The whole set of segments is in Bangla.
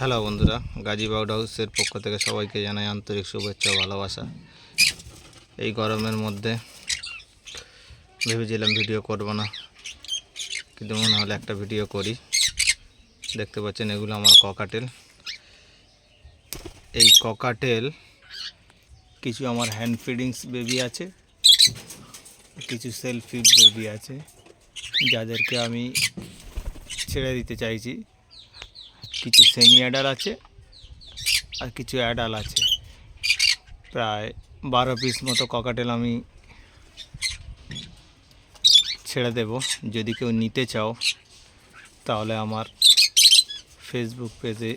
হ্যালো বন্ধুরা, গাজী বার্ড হাউসের পক্ষ থেকে সবাইকে জানাই আন্তরিক শুভেচ্ছা ও ভালোবাসা। এই গরমের মধ্যে ভেবেছিলাম ভিডিও করব না, কিন্তু মনে হলো একটা ভিডিও করি। দেখতে পাচ্ছেন এগুলো আমার ককাটেল। এই ককাটেল কিছু আমার হ্যান্ড ফিডিংস বেবি আছে, কিছু সেলফ ফিড বেবি আছে, যাদেরকে আমি ছেড়ে দিতে চাইছি। কিছু সেমি অ্যাডাল আছে আর কিছু অ্যাডাল আছে। প্রায় 12 পিস মতো ককাটেল আমি ছেড়ে দেব। যদি কেউ নিতে চাও তাহলে আমার ফেসবুক পেজে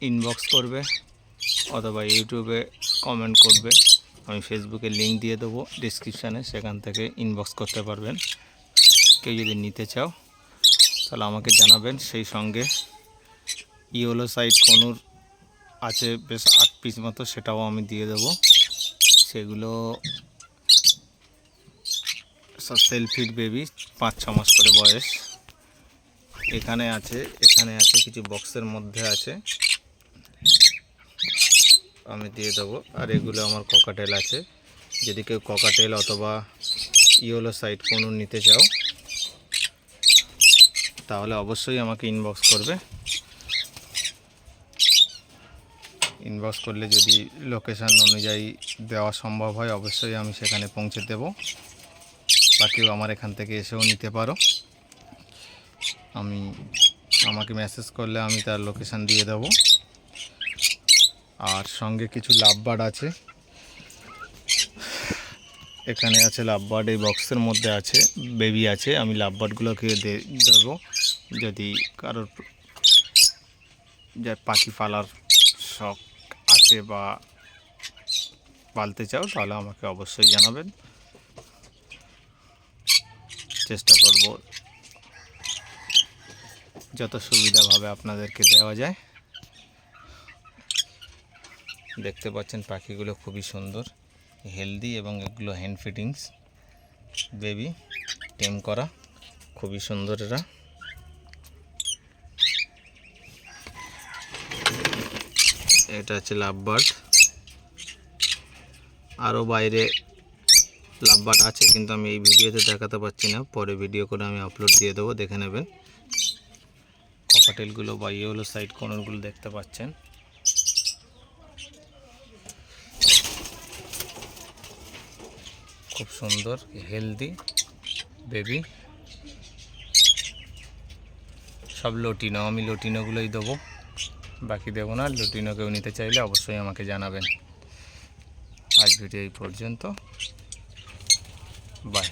ইনবক্স করবে অথবা ইউটিউবে কমেন্ট করবে। আমি ফেসবুকে লিঙ্ক দিয়ে দেবো ডিসক্রিপশানে, সেখান থেকে ইনবক্স করতে পারবেন। কেউ যদি নিতে চাও তাহলে আমাকে জানাবেন। সেই সঙ্গে ইয়েলো সাইড কনুর আছে বেশ 8 পিস মতো, সেটাও আমি দিয়ে দেবো। সেগুলো সব সেলফিড বেবি, 5-6 মাস করে বয়স। এখানে আছে কিছু বক্সের মধ্যে আছে, আমি দিয়ে দেবো। আর এগুলো আমার ককাটেল আছে। যদি কেউ ককাটেল অথবা ইয়েলো সাইড কোনো নিতে চাও তাহলে অবশ্যই আমাকে ইনবক্স করবে। ইনবক্স করলে যদি লোকেশান অনুযায়ী দেওয়া সম্ভব হয় অবশ্যই আমি সেখানে পৌঁছে দেব। বা কেউ আমার এখান থেকে এসেও নিতে পারো। আমাকে মেসেজ করলে আমি তার লোকেশান দিয়ে দেব। আর সঙ্গে কিছু লাভবার্ড আছে। এখানে আছে লাভবার্ড, এই বক্সের মধ্যে আছে বেবি আছে। আমি লাভবার্ডগুলোকে দেবো। যদি কারোর যার পাখি পালার শখ আছে বা পালতে চাও তাহলে আমাকে অবশ্যই জানাবেন। চেষ্টা করব যত সুবিধাভাবে আপনাদেরকে দেওয়া যায়। দেখতে পাচ্ছেন পাখিগুলো খুবই সুন্দর, হেলদি, এবং এগুলো হ্যান্ড ফিডিংস বেবি, টেম করা, খুবই সুন্দর এরা। এটা হচ্ছে লাভবার্ড। আরও বাইরে লাভবার্ড আছে, কিন্তু আমি এই ভিডিওতে দেখাতে পারছি না। পরে ভিডিও করে আমি আপলোড দিয়ে দেবো, দেখে নেবেন। ককাটেলগুলো বা ইয়েলো সাইড কর্নারগুলো দেখতে পাচ্ছেন, খুব সুন্দর হেলদি বেবি। সব লটিনো, আমি লটিনোগুলোই দেবো, বাকি দেবো না। লটিনো কেউ নিতে চাইলে অবশ্যই আমাকে জানাবেন। আজ ভিডিও এই পর্যন্ত, বাই।